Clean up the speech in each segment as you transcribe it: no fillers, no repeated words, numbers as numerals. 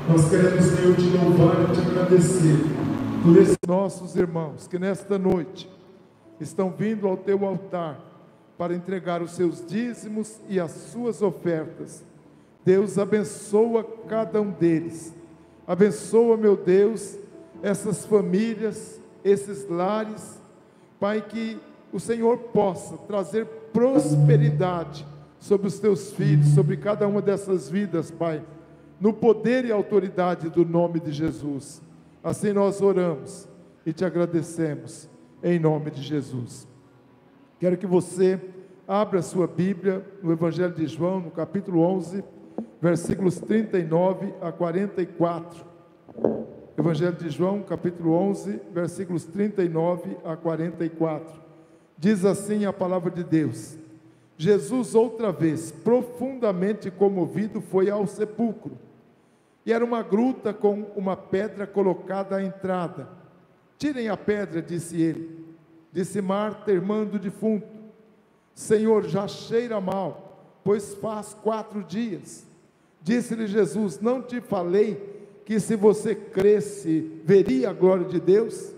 Nós queremos, Senhor, te louvar e te agradecer por esses nossos irmãos que nesta noite estão vindo ao teu altar para entregar os seus dízimos e as suas ofertas. Deus, abençoa cada um deles. Abençoa, meu Deus, essas famílias, esses lares. Pai, que o Senhor possa trazer prosperidade sobre os teus filhos, sobre cada uma dessas vidas, Pai, no poder e autoridade do nome de Jesus. Assim nós oramos e te agradecemos, em nome de Jesus. Quero que você abra a sua Bíblia no Evangelho de João, no capítulo 11, versículos 39 a 44. Evangelho de João, capítulo 11, versículos 39 a 44. Diz assim a palavra de Deus: Jesus outra vez, profundamente comovido, foi ao sepulcro. E era uma gruta com uma pedra colocada à entrada. Tirem a pedra, disse ele. Disse Marta, irmã do defunto: Senhor, já cheira mal, pois faz 4 dias. Disse-lhe Jesus: não te falei que se você cresce, veria a glória de Deus?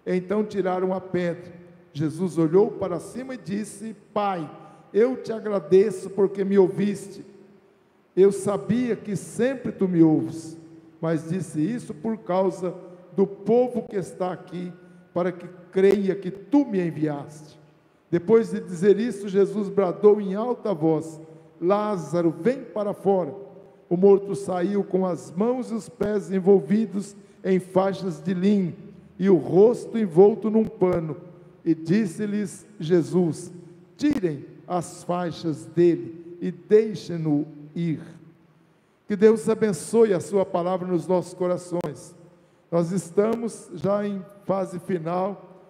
Então tiraram a pedra. Jesus olhou para cima e disse: Pai, eu te agradeço porque me ouviste. Eu sabia que sempre tu me ouves, mas disse isso por causa do povo que está aqui, para que creia que tu me enviaste. Depois de dizer isso, Jesus bradou em alta voz: Lázaro, vem para fora. O morto saiu com as mãos e os pés envolvidos em faixas de linho, e o rosto envolto num pano. E disse-lhes Jesus: tirem as faixas dele e deixem-no ir. Que Deus abençoe a sua palavra nos nossos corações. Nós estamos já em fase final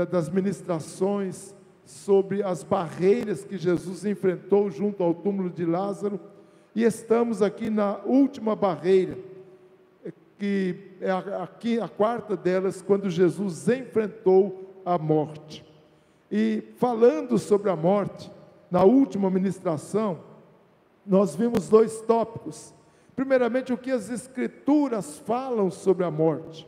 das ministrações sobre as barreiras que Jesus enfrentou junto ao túmulo de Lázaro, e estamos aqui na última barreira, que é aqui a quarta delas, quando Jesus enfrentou a morte. E falando sobre a morte, na última ministração, nós vimos 2 tópicos. Primeiramente, o que as Escrituras falam sobre a morte.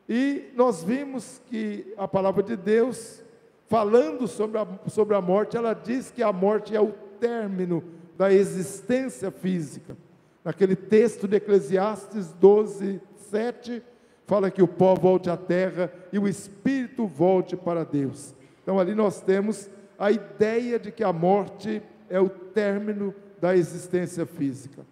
E nós vimos que a palavra de Deus, falando sobre a morte, ela diz que a morte é o término da existência física. Naquele texto de Eclesiastes 12, 7, fala que o pó volte à terra e o espírito volte para Deus. Então ali nós temos a ideia de que a morte é o término da existência física.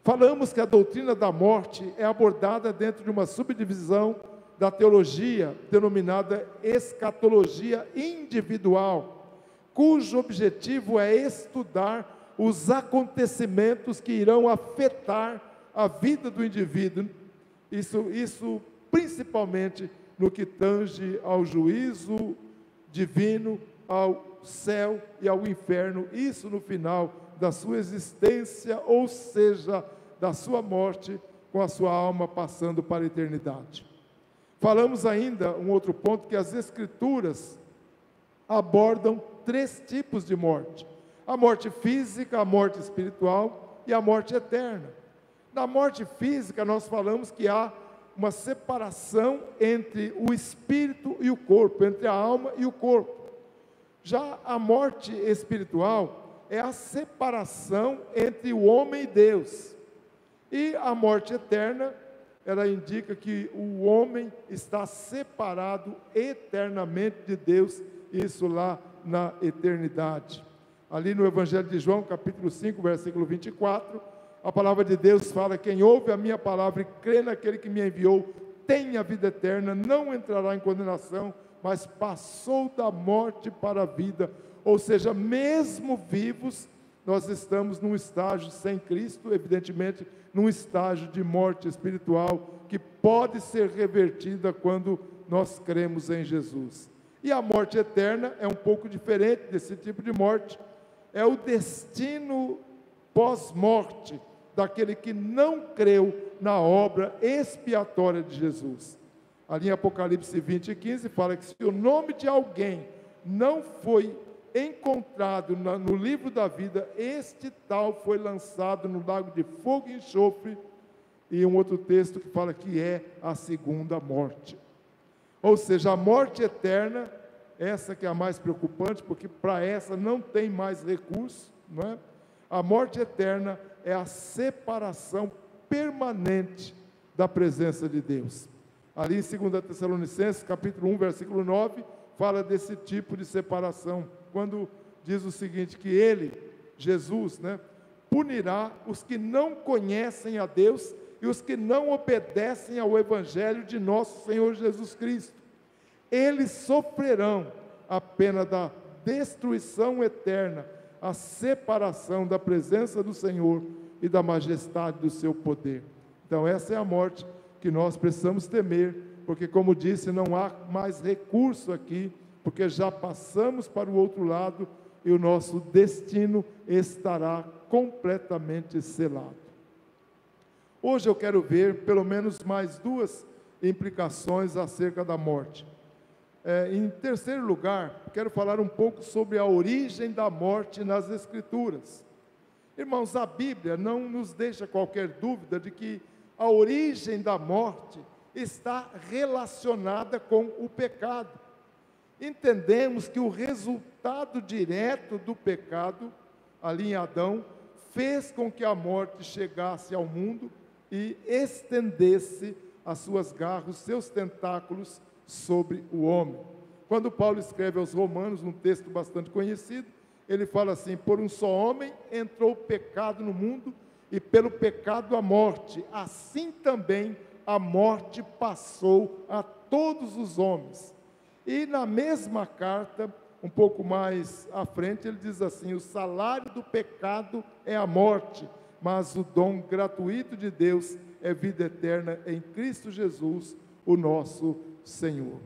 Falamos que a doutrina da morte é abordada dentro de uma subdivisão da teologia, denominada escatologia individual, cujo objetivo é estudar os acontecimentos que irão afetar a vida do indivíduo, isso principalmente no que tange ao juízo divino, ao céu e ao inferno, isso no final da sua existência, ou seja, da sua morte, com a sua alma passando para a eternidade. Falamos ainda, um outro ponto, que as Escrituras abordam 3 tipos de morte: a morte física, a morte espiritual e a morte eterna. Na morte física, nós falamos que há uma separação entre o espírito e o corpo, entre a alma e o corpo. Já a morte espiritual é a separação entre o homem e Deus. E a morte eterna, ela indica que o homem está separado eternamente de Deus, isso lá na eternidade. Ali no Evangelho de João, capítulo 5, versículo 24, a palavra de Deus fala: quem ouve a minha palavra e crê naquele que me enviou, tem a vida eterna, não entrará em condenação, mas passou da morte para a vida. Ou seja, mesmo vivos, nós estamos num estágio sem Cristo, evidentemente, num estágio de morte espiritual, que pode ser revertida quando nós cremos em Jesus. E a morte eterna é um pouco diferente desse tipo de morte, é o destino pós-morte daquele que não creu na obra expiatória de Jesus. Ali em Apocalipse 20, 15, fala que se o nome de alguém não foi encontrado no livro da vida, este tal foi lançado no lago de fogo e enxofre, e um outro texto que fala que é a segunda morte. Ou seja, a morte eterna, essa que é a mais preocupante, porque para essa não tem mais recurso, não é? A morte eterna é a separação permanente da presença de Deus. Ali em 2 Tessalonicenses, capítulo 1, versículo 9, fala desse tipo de separação, quando diz o seguinte, que ele, Jesus, né, punirá os que não conhecem a Deus e os que não obedecem ao Evangelho de nosso Senhor Jesus Cristo. Eles sofrerão a pena da destruição eterna, a separação da presença do Senhor e da majestade do seu poder. Então essa é a morte que nós precisamos temer, porque como disse, não há mais recurso aqui, porque já passamos para o outro lado e o nosso destino estará completamente selado. Hoje eu quero ver pelo menos mais duas implicações acerca da morte. Em terceiro lugar, quero falar um pouco sobre a origem da morte nas Escrituras. Irmãos, a Bíblia não nos deixa qualquer dúvida de que a origem da morte está relacionada com o pecado. Entendemos que o resultado direto do pecado, ali em Adão, fez com que a morte chegasse ao mundo e estendesse as suas garras, os seus tentáculos sobre o homem. Quando Paulo escreve aos Romanos, um texto bastante conhecido, ele fala assim: por um só homem entrou o pecado no mundo, e pelo pecado a morte, assim também a morte passou a todos os homens. E na mesma carta, um pouco mais à frente, ele diz assim: o salário do pecado é a morte, mas o dom gratuito de Deus é vida eterna em Cristo Jesus, o nosso Senhor.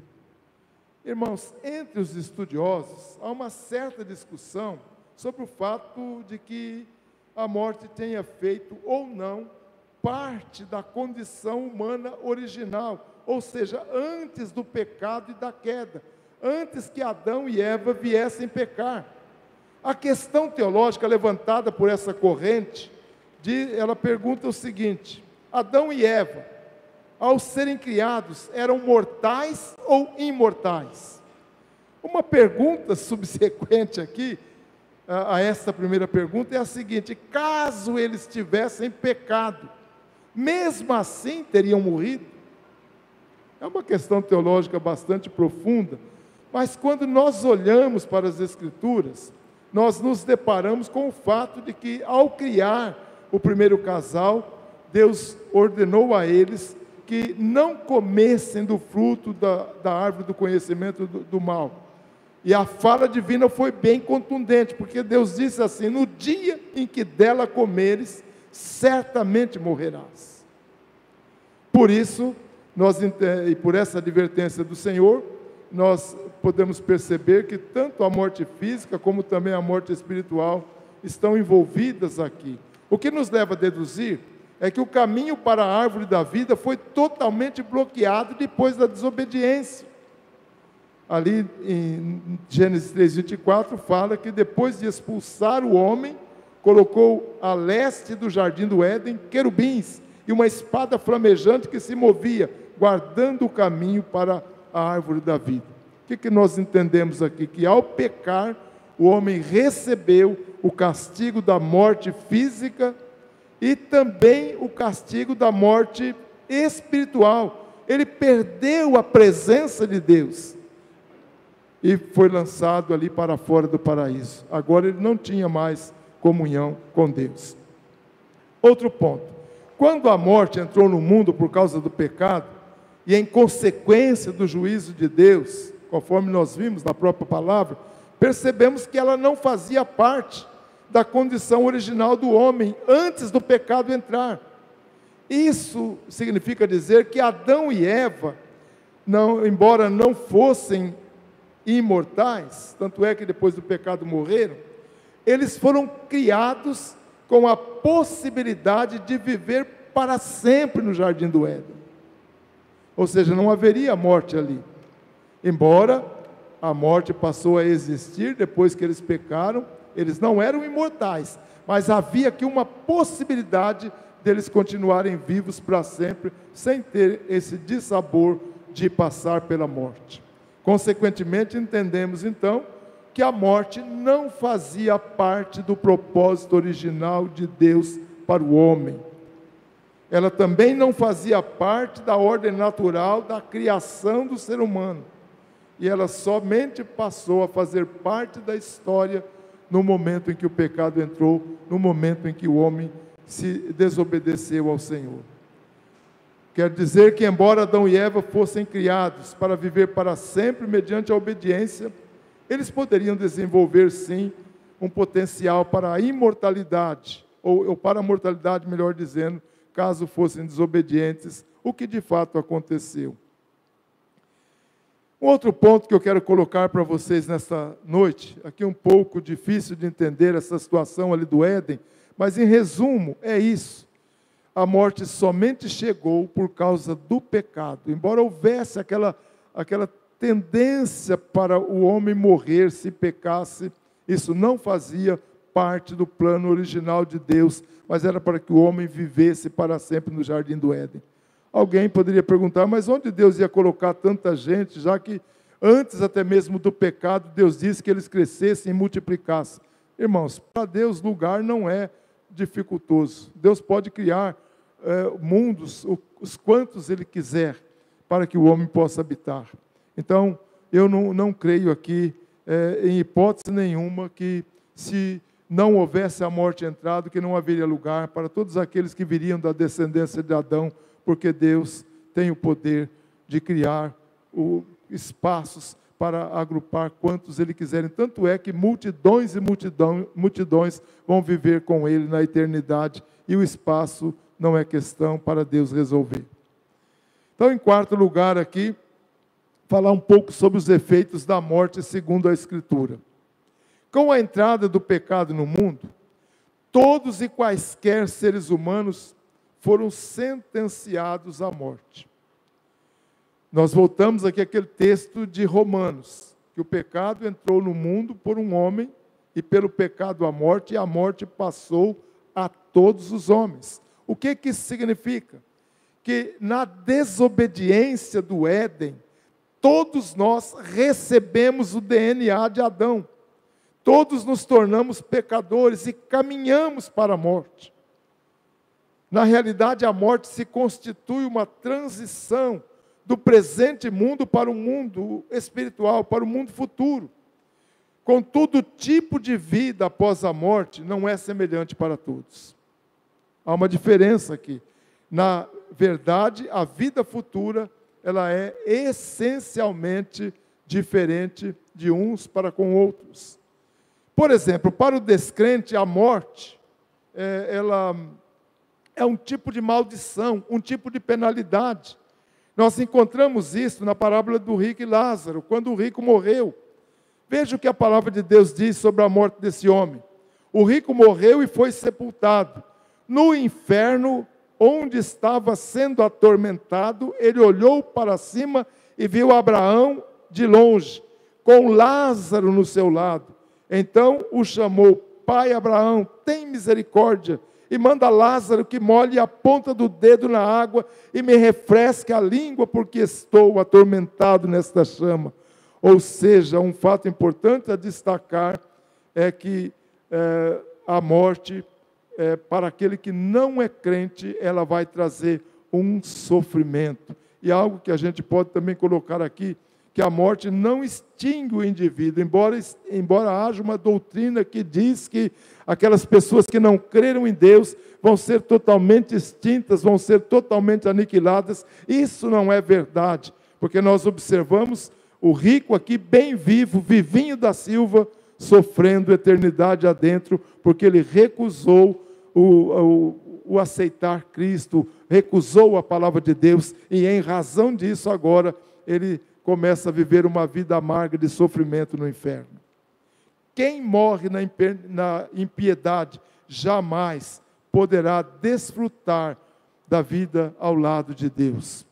Irmãos, entre os estudiosos, há uma certa discussão sobre o fato de que a morte tenha feito ou não parte da condição humana original, ou seja, antes do pecado e da queda, antes que Adão e Eva viessem pecar. A questão teológica levantada por essa corrente, ela pergunta o seguinte: Adão e Eva, ao serem criados, eram mortais ou imortais? Uma pergunta subsequente aqui a essa primeira pergunta é a seguinte: caso eles tivessem pecado, mesmo assim teriam morrido? É uma questão teológica bastante profunda, mas quando nós olhamos para as Escrituras, nós nos deparamos com o fato de que, ao criar o primeiro casal, Deus ordenou a eles que não comessem do fruto da árvore do conhecimento do mal. E a fala divina foi bem contundente, porque Deus disse assim: no dia em que dela comeres, certamente morrerás. Por isso, e por essa advertência do Senhor, nós podemos perceber que tanto a morte física, como também a morte espiritual, estão envolvidas aqui. O que nos leva a deduzir é que o caminho para a árvore da vida foi totalmente bloqueado depois da desobediência. Ali em Gênesis 3:24 fala que depois de expulsar o homem, colocou a leste do jardim do Éden querubins e uma espada flamejante que se movia, guardando o caminho para a árvore da vida. O que nós entendemos aqui? Que ao pecar, o homem recebeu o castigo da morte física e também o castigo da morte espiritual. Ele perdeu a presença de Deus e foi lançado ali para fora do paraíso. Agora ele não tinha mais comunhão com Deus. Outro ponto: quando a morte entrou no mundo por causa do pecado, e em consequência do juízo de Deus, conforme nós vimos na própria palavra, percebemos que ela não fazia parte da condição original do homem, antes do pecado entrar. Isso significa dizer que Adão e Eva, embora não fossem imortais, tanto é que depois do pecado morreram, eles foram criados com a possibilidade de viver para sempre no jardim do Éden. Ou seja, não haveria morte ali. Embora a morte passou a existir depois que eles pecaram, eles não eram imortais, mas havia aqui uma possibilidade deles continuarem vivos para sempre, sem ter esse dissabor de passar pela morte. Consequentemente, entendemos então que a morte não fazia parte do propósito original de Deus para o homem. Ela também não fazia parte da ordem natural da criação do ser humano. E ela somente passou a fazer parte da história no momento em que o pecado entrou, no momento em que o homem se desobedeceu ao Senhor. Quer dizer que, embora Adão e Eva fossem criados para viver para sempre mediante a obediência, eles poderiam desenvolver, sim, um potencial para a imortalidade, ou para a mortalidade, melhor dizendo, caso fossem desobedientes, o que de fato aconteceu. Um outro ponto que eu quero colocar para vocês nesta noite, aqui um pouco difícil de entender essa situação ali do Éden, mas em resumo, é isso. A morte somente chegou por causa do pecado. Embora houvesse aquela tendência para o homem morrer se pecasse, isso não fazia parte do plano original de Deus, mas era para que o homem vivesse para sempre no jardim do Éden. Alguém poderia perguntar, mas onde Deus ia colocar tanta gente, já que antes até mesmo do pecado, Deus disse que eles crescessem e multiplicassem? Irmãos, para Deus lugar não é dificultoso. Deus pode criar mundos, os quantos Ele quiser, para que o homem possa habitar. Então, eu não creio aqui, em hipótese nenhuma, que se não houvesse a morte entrado, que não haveria lugar para todos aqueles que viriam da descendência de Adão, porque Deus tem o poder de criar espaços para agrupar quantos Ele quiserem. Tanto é que multidões e multidões vão viver com Ele na eternidade, e o espaço não é questão para Deus resolver. Então, em quarto lugar aqui, falar um pouco sobre os efeitos da morte segundo a Escritura. Com a entrada do pecado no mundo, todos e quaisquer seres humanos foram sentenciados à morte. Nós voltamos aqui àquele texto de Romanos, que o pecado entrou no mundo por um homem, e pelo pecado a morte, e a morte passou a todos os homens. O que isso significa? Que na desobediência do Éden, todos nós recebemos o DNA de Adão. Todos nos tornamos pecadores e caminhamos para a morte. Na realidade, a morte se constitui uma transição do presente mundo para o mundo espiritual, para o mundo futuro. Contudo, o tipo de vida após a morte não é semelhante para todos. Há uma diferença aqui. Na verdade, a vida futura, ela é essencialmente diferente de uns para com outros. Por exemplo, para o descrente, a morte, ela é um tipo de maldição, um tipo de penalidade. Nós encontramos isso na parábola do rico e Lázaro, quando o rico morreu. Veja o que a palavra de Deus diz sobre a morte desse homem. O rico morreu e foi sepultado. No inferno, onde estava sendo atormentado, ele olhou para cima e viu Abraão de longe, com Lázaro no seu lado. Então o chamou: Pai Abraão, tem misericórdia, e manda Lázaro que molhe a ponta do dedo na água e me refresque a língua, porque estou atormentado nesta chama. Ou seja, um fato importante a destacar é que a morte, para aquele que não é crente, ela vai trazer um sofrimento. E algo que a gente pode também colocar aqui, que a morte não extingue o indivíduo, embora haja uma doutrina que diz que aquelas pessoas que não creram em Deus vão ser totalmente extintas, vão ser totalmente aniquiladas. Isso não é verdade, porque nós observamos o rico aqui bem vivo, vivinho da Silva, sofrendo eternidade adentro, porque ele recusou o aceitar Cristo, recusou a palavra de Deus, e em razão disso agora ele começa a viver uma vida amarga de sofrimento no inferno. Quem morre na impiedade jamais poderá desfrutar da vida ao lado de Deus,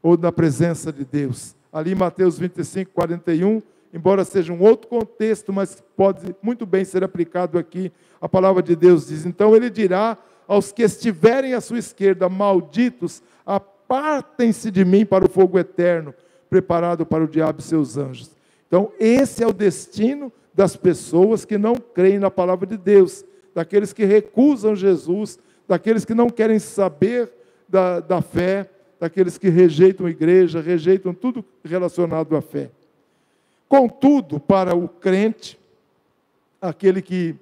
ou na presença de Deus. Ali em Mateus 25, 41, embora seja um outro contexto, mas pode muito bem ser aplicado aqui, a palavra de Deus diz: então ele dirá aos que estiverem à sua esquerda, malditos, apartem-se de mim para o fogo eterno, preparado para o diabo e seus anjos. Então, esse é o destino das pessoas que não creem na palavra de Deus, daqueles que recusam Jesus, daqueles que não querem saber da fé, daqueles que rejeitam a igreja, rejeitam tudo relacionado à fé. Contudo, para o crente, aquele que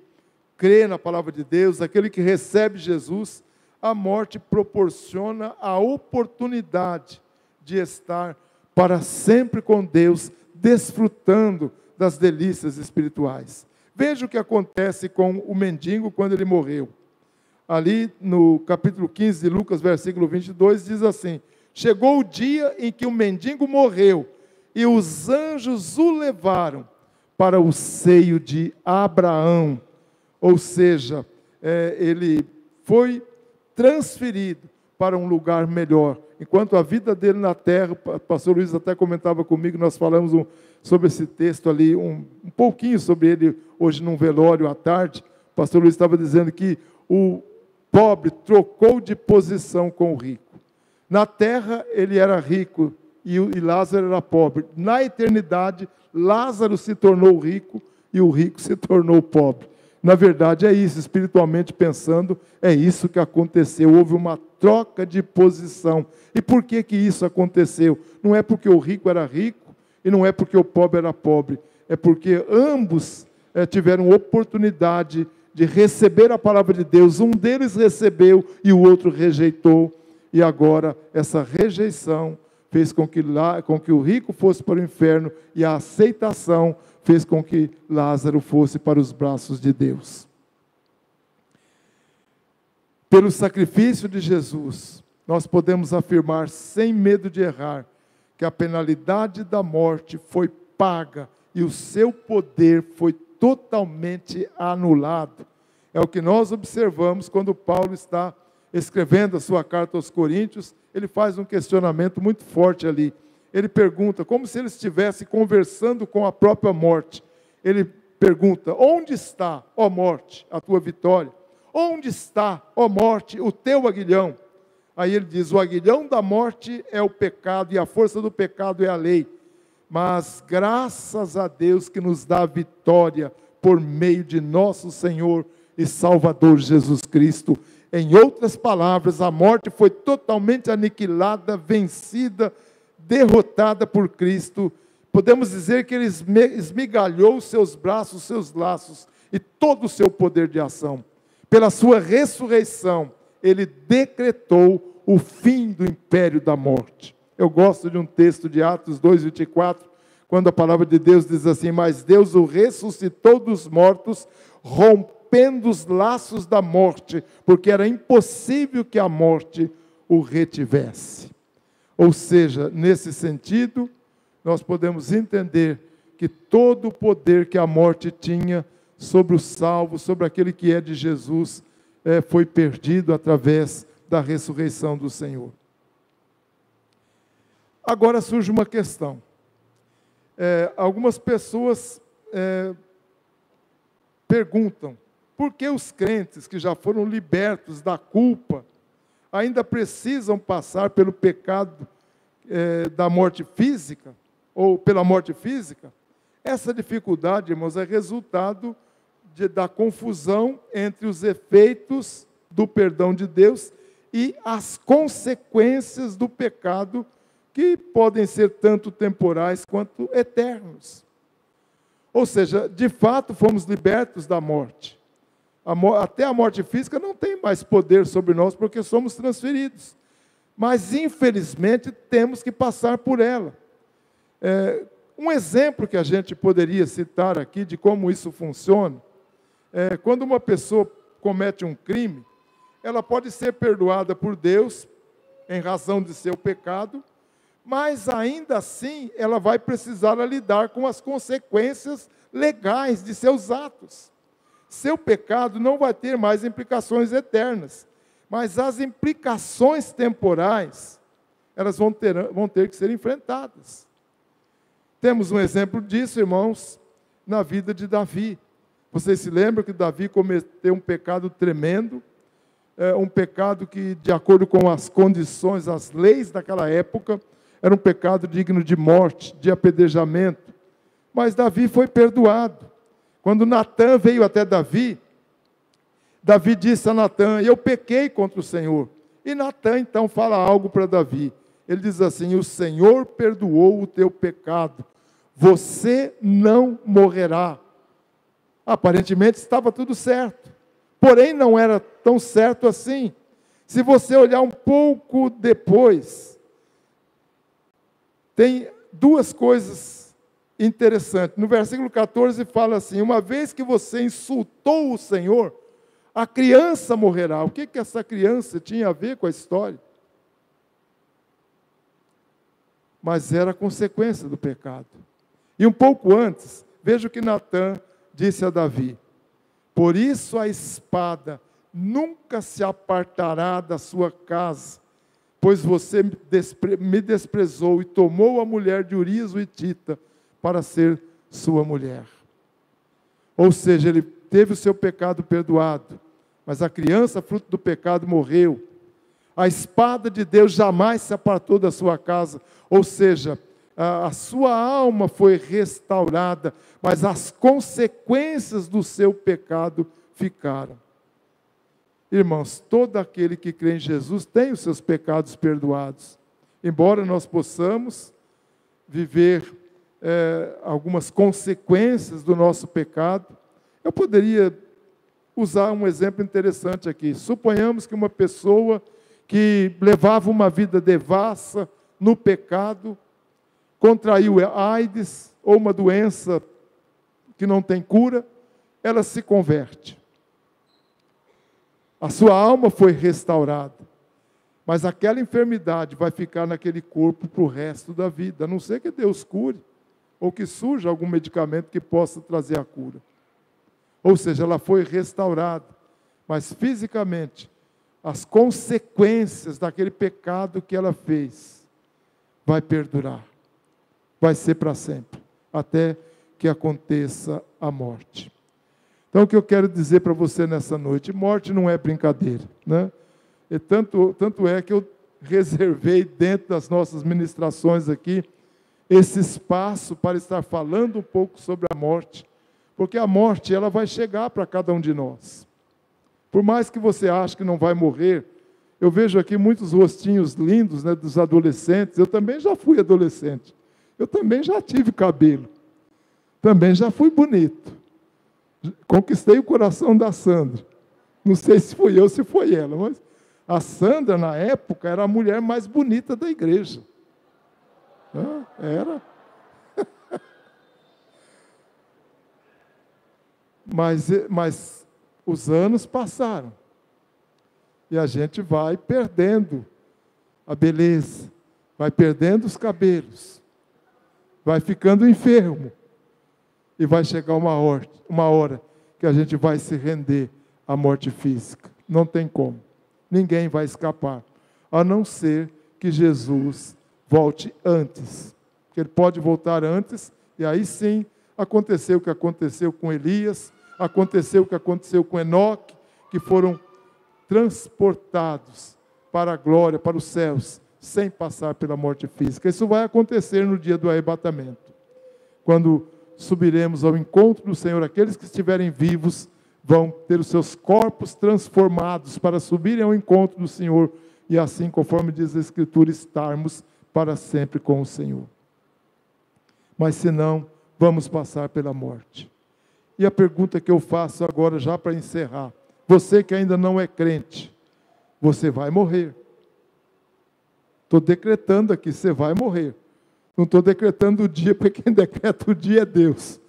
crê na palavra de Deus, aquele que recebe Jesus, a morte proporciona a oportunidade de estar para sempre com Deus, desfrutando das delícias espirituais. Veja o que acontece com o mendigo quando ele morreu. Ali no capítulo 15 de Lucas, versículo 22, diz assim: chegou o dia em que o mendigo morreu, e os anjos o levaram para o seio de Abraão. Ou seja, ele foi transferido para um lugar melhor. Enquanto a vida dele na terra, o pastor Luiz até comentava comigo, nós falamos sobre esse texto ali, um pouquinho sobre ele hoje num velório à tarde. O pastor Luiz estava dizendo que o pobre trocou de posição com o rico. Na terra ele era rico e Lázaro era pobre. Na eternidade, Lázaro se tornou rico e o rico se tornou pobre. Na verdade é isso, espiritualmente pensando, é isso que aconteceu. Houve uma troca de posição. E por que isso aconteceu? Não é porque o rico era rico e não é porque o pobre era pobre. É porque ambos tiveram oportunidade de receber a palavra de Deus. Um deles recebeu e o outro rejeitou. E agora essa rejeição fez com que o rico fosse para o inferno e a aceitação fez com que Lázaro fosse para os braços de Deus. Pelo sacrifício de Jesus, nós podemos afirmar sem medo de errar que a penalidade da morte foi paga e o seu poder foi totalmente anulado. É o que nós observamos quando Paulo está escrevendo a sua carta aos Coríntios. Ele faz um questionamento muito forte ali. Ele pergunta, como se ele estivesse conversando com a própria morte. Ele pergunta: onde está, ó morte, a tua vitória? Onde está, ó morte, o teu aguilhão? Aí ele diz: o aguilhão da morte é o pecado e a força do pecado é a lei. Mas graças a Deus que nos dá a vitória por meio de nosso Senhor e Salvador Jesus Cristo. Em outras palavras, a morte foi totalmente aniquilada, vencida, derrotada por Cristo. Podemos dizer que ele esmigalhou os seus braços, os seus laços e todo o seu poder de ação. Pela sua ressurreição, ele decretou o fim do império da morte. Eu gosto de um texto de Atos 2:24, quando a palavra de Deus diz assim: mas Deus o ressuscitou dos mortos, rompendo os laços da morte, porque era impossível que a morte o retivesse. Ou seja, nesse sentido, nós podemos entender que todo o poder que a morte tinha sobre o salvo, sobre aquele que é de Jesus, foi perdido através da ressurreição do Senhor. Agora surge uma questão. Algumas pessoas perguntam: por que os crentes que já foram libertos da culpa ainda precisam passar pelo pecado da morte física, ou pela morte física? Essa dificuldade, irmãos, é resultado da confusão entre os efeitos do perdão de Deus e as consequências do pecado, que podem ser tanto temporais quanto eternos. Ou seja, de fato fomos libertos da morte. Até a morte física não tem mais poder sobre nós, porque somos transferidos. Mas, infelizmente, temos que passar por ela. Um exemplo que a gente poderia citar aqui de como isso funciona, quando uma pessoa comete um crime, ela pode ser perdoada por Deus, em razão de seu pecado, mas ainda assim ela vai precisar lidar com as consequências legais de seus atos. Seu pecado não vai ter mais implicações eternas, mas as implicações temporais, elas vão ter que ser enfrentadas. Temos um exemplo disso, irmãos, na vida de Davi. Vocês se lembram que Davi cometeu um pecado tremendo, um pecado que, de acordo com as condições, as leis daquela época, era um pecado digno de morte, de apedrejamento. Mas Davi foi perdoado. Quando Natã veio até Davi, Davi disse a Natã: eu pequei contra o Senhor. E Natã então fala algo para Davi. Ele diz assim: o Senhor perdoou o teu pecado, você não morrerá. Aparentemente estava tudo certo, porém não era tão certo assim. Se você olhar um pouco depois, tem duas coisas interessantes. No versículo 14 fala assim: uma vez que você insultou o Senhor, a criança morrerá. O que essa criança tinha a ver com a história? Mas era consequência do pecado. E um pouco antes, veja o que Natã disse a Davi: por isso a espada nunca se apartará da sua casa, pois você me desprezou e tomou a mulher de Urias o Hitita para ser sua mulher. Ou seja, ele teve o seu pecado perdoado, mas a criança, fruto do pecado, morreu. A espada de Deus jamais se apartou da sua casa, ou seja, a sua alma foi restaurada, mas as consequências do seu pecado ficaram. Irmãos, todo aquele que crê em Jesus tem os seus pecados perdoados. Embora nós possamos viver algumas consequências do nosso pecado, eu poderia usar um exemplo interessante aqui. Suponhamos que uma pessoa que levava uma vida devassa no pecado, contraiu AIDS ou uma doença que não tem cura, ela se converte. A sua alma foi restaurada, mas aquela enfermidade vai ficar naquele corpo para o resto da vida, a não ser que Deus cure, ou que surja algum medicamento que possa trazer a cura. Ou seja, ela foi restaurada, mas fisicamente, as consequências daquele pecado que ela fez, vai perdurar, vai ser para sempre, até que aconteça a morte. Então, o que eu quero dizer para você nessa noite: morte não é brincadeira, né? E tanto é que eu reservei dentro das nossas ministrações aqui esse espaço para estar falando um pouco sobre a morte, porque a morte ela vai chegar para cada um de nós. Por mais que você ache que não vai morrer, eu vejo aqui muitos rostinhos lindos, né, dos adolescentes. Eu também já fui adolescente, eu também já tive cabelo, também já fui bonito. Conquistei o coração da Sandra. Não sei se fui eu ou se foi ela, mas a Sandra, na época, era a mulher mais bonita da igreja. Era. Mas os anos passaram. E a gente vai perdendo a beleza, vai perdendo os cabelos, vai ficando enfermo. E vai chegar uma hora que a gente vai se render à morte física. Não tem como. Ninguém vai escapar, a não ser que Jesus volte antes. Porque ele pode voltar antes, e aí sim aconteceu o que aconteceu com Elias, aconteceu o que aconteceu com Enoque, que foram transportados para a glória, para os céus, sem passar pela morte física. Isso vai acontecer no dia do arrebatamento, quando subiremos ao encontro do Senhor. Aqueles que estiverem vivos vão ter os seus corpos transformados para subirem ao encontro do Senhor e assim, conforme diz a Escritura, estarmos para sempre com o Senhor. Mas se não, vamos passar pela morte. E a pergunta que eu faço agora, já para encerrar: você que ainda não é crente, você vai morrer. Estou decretando aqui, você vai morrer. Não estou decretando o dia, porque quem decreta o dia é Deus.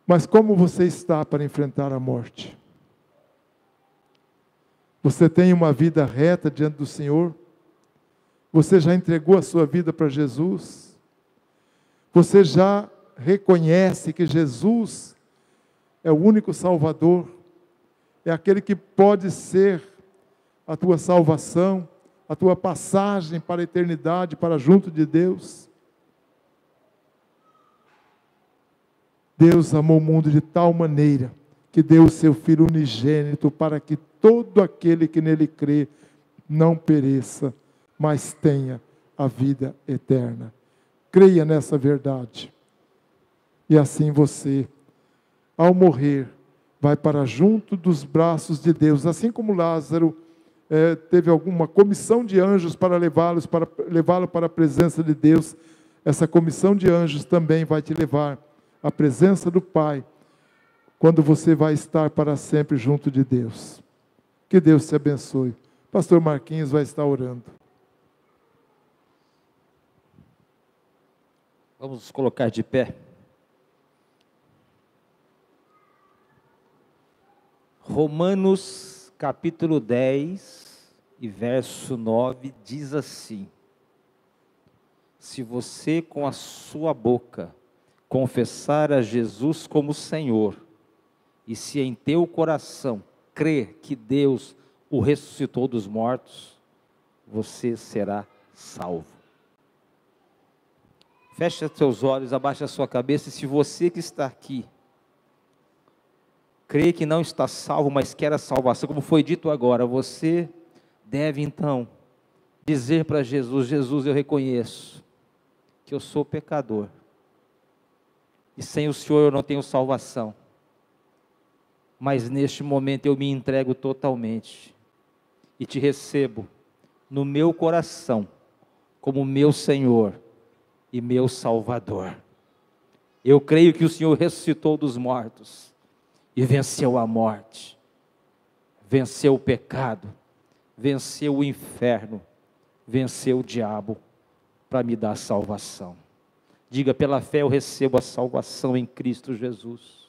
Mas como você está para enfrentar a morte? Você tem uma vida reta diante do Senhor? Você já entregou a sua vida para Jesus? Você já reconhece que Jesus é o único Salvador? É aquele que pode ser a tua salvação, a tua passagem para a eternidade, para junto de Deus? Deus amou o mundo de tal maneira que deu o seu Filho unigênito para que todo aquele que nele crê não pereça, mas tenha a vida eterna. Creia nessa verdade. E assim você, ao morrer, vai para junto dos braços de Deus, assim como Lázaro teve alguma comissão de anjos para levá-lo para a presença de Deus. Essa comissão de anjos também vai te levar à presença do Pai, quando você vai estar para sempre junto de Deus. Que Deus te abençoe. Pastor Marquinhos vai estar orando. Vamos nos colocar de pé. Romanos capítulo 10 e verso 9 diz assim: se você com a sua boca confessar a Jesus como Senhor, e se em teu coração crer que Deus o ressuscitou dos mortos, você será salvo. Feche os seus olhos, abaixe a sua cabeça, e se você que está aqui crê que não está salvo, mas quer a salvação, como foi dito agora, você deve então dizer para Jesus: Jesus, eu reconheço que eu sou pecador, e sem o Senhor eu não tenho salvação, mas neste momento eu me entrego totalmente, e te recebo no meu coração, como meu Senhor e meu Salvador. Eu creio que o Senhor ressuscitou dos mortos, e venceu a morte, venceu o pecado, venceu o inferno, venceu o diabo, para me dar salvação. Diga: pela fé eu recebo a salvação em Cristo Jesus.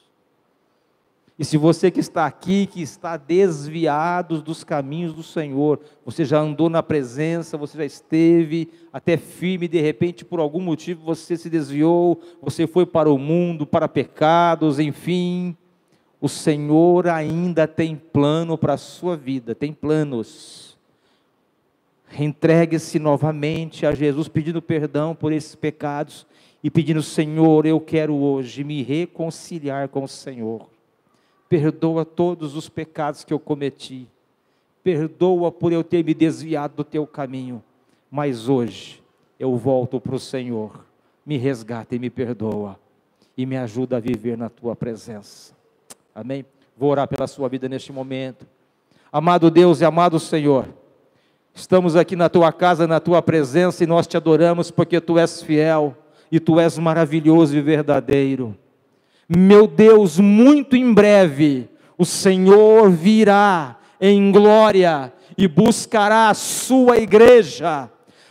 E se você que está aqui, que está desviado dos caminhos do Senhor, você já andou na presença, você já esteve até firme, de repente por algum motivo você se desviou, você foi para o mundo, para pecados, enfim, o Senhor ainda tem plano para a sua vida, tem planos. Entregue-se novamente a Jesus, pedindo perdão por esses pecados e pedindo: Senhor, eu quero hoje me reconciliar com o Senhor. Perdoa todos os pecados que eu cometi, perdoa por eu ter me desviado do teu caminho, mas hoje eu volto para o Senhor. Me resgata e me perdoa, e me ajuda a viver na tua presença. Amém? Vou orar pela sua vida neste momento. Amado Deus e amado Senhor, estamos aqui na tua casa, na tua presença, e nós te adoramos porque tu és fiel, e tu és maravilhoso e verdadeiro. Meu Deus, muito em breve, o Senhor virá em glória e buscará a sua igreja.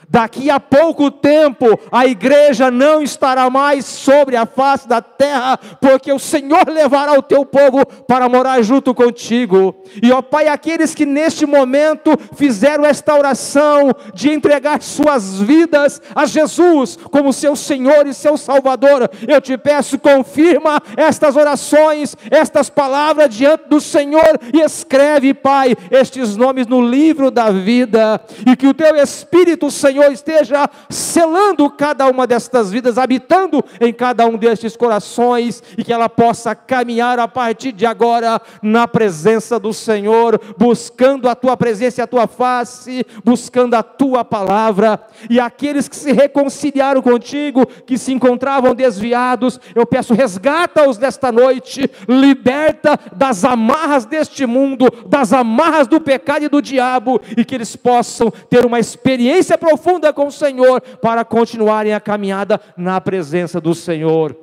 Daqui a pouco tempo, a igreja não estará mais sobre a face da terra, porque o Senhor levará o teu povo para morar junto contigo. E ó Pai, aqueles que neste momento fizeram esta oração de entregar suas vidas a Jesus como seu Senhor e seu Salvador, eu te peço, confirma estas orações, estas palavras diante do Senhor, e escreve, Pai, estes nomes no livro da vida, e que o teu Espírito, Senhor, esteja selando cada uma destas vidas, habitando em cada um destes corações, e que ela possa caminhar a partir de agora na presença do Senhor, buscando a tua presença e a tua face, buscando a tua palavra. E aqueles que se reconciliaram contigo, que se encontravam desviados, eu peço, resgata-os nesta noite, liberta das amarras deste mundo, das amarras do pecado e do diabo, e que eles possam ter uma experiência profunda com o Senhor, para continuarem a caminhada na presença do Senhor.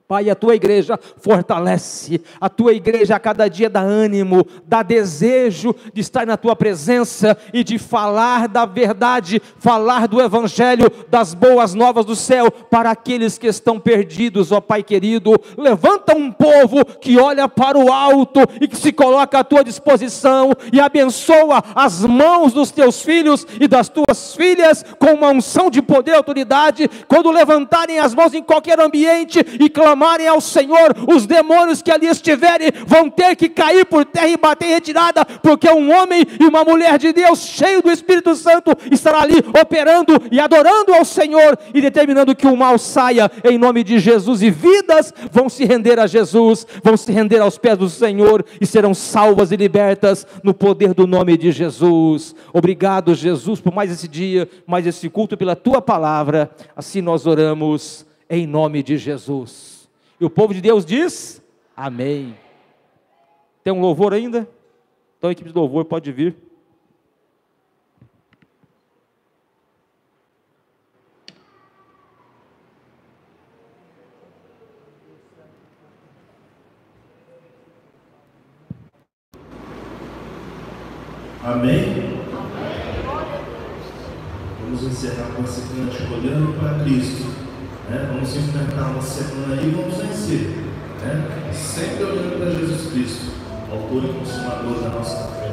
Pai, a tua igreja fortalece, a tua igreja a cada dia dá ânimo, dá desejo de estar na tua presença e de falar da verdade, falar do evangelho, das boas novas do céu, para aqueles que estão perdidos, ó Pai querido. Levanta um povo que olha para o alto e que se coloca à tua disposição, e abençoa as mãos dos teus filhos e das tuas filhas com uma unção de poder e autoridade, quando levantarem as mãos em qualquer ambiente e clamarem clamarem ao Senhor, os demônios que ali estiverem vão ter que cair por terra e bater em retirada, porque um homem e uma mulher de Deus, cheio do Espírito Santo, estará ali operando e adorando ao Senhor, e determinando que o mal saia, em nome de Jesus, e vidas vão se render a Jesus, vão se render aos pés do Senhor, e serão salvas e libertas, no poder do nome de Jesus. Obrigado, Jesus, por mais esse dia, mais esse culto, pela Tua palavra, assim nós oramos, em nome de Jesus. E o povo de Deus diz, amém. Tem um louvor ainda? Então a equipe de louvor pode vir. Amém? Vamos encerrar com esse cântico olhando para Cristo, né? Vamos enfrentar uma semana aí e vamos vencer, né? Sempre olhando para Jesus Cristo, autor e consumador da nossa fé.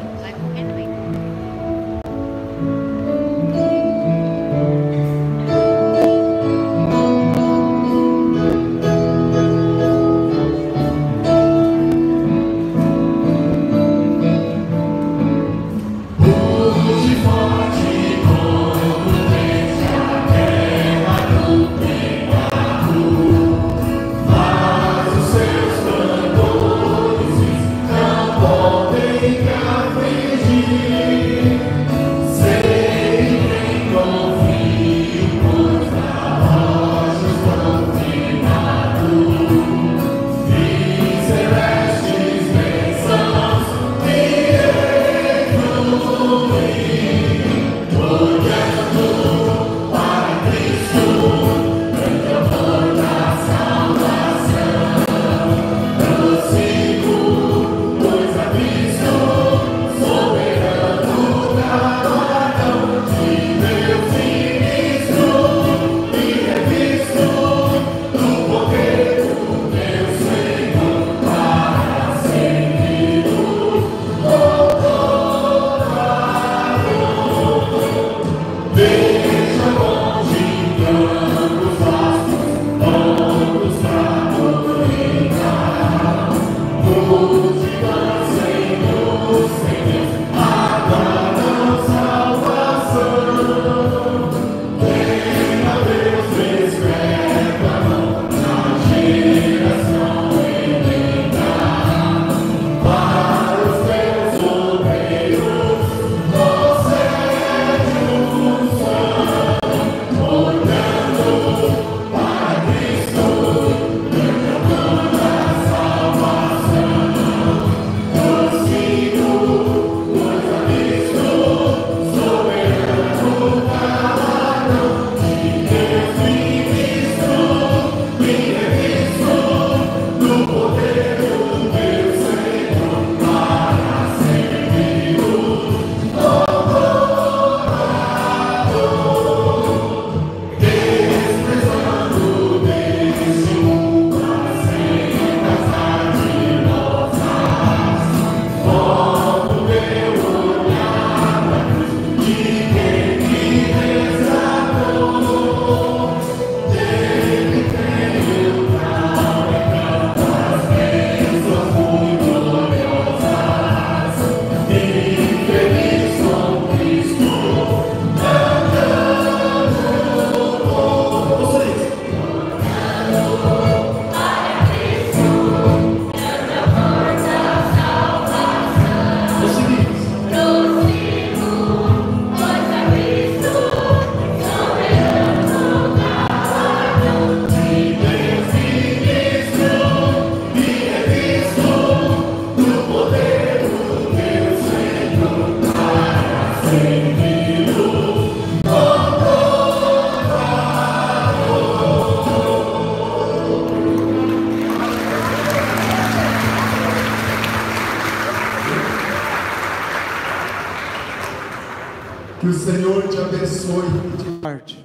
Que o Senhor te abençoe de parte.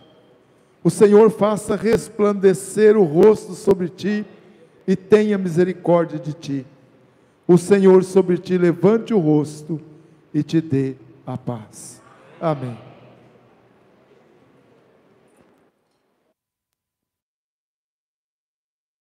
O Senhor faça resplandecer o rosto sobre ti e tenha misericórdia de ti. O Senhor sobre ti levante o rosto e te dê a paz. Amém.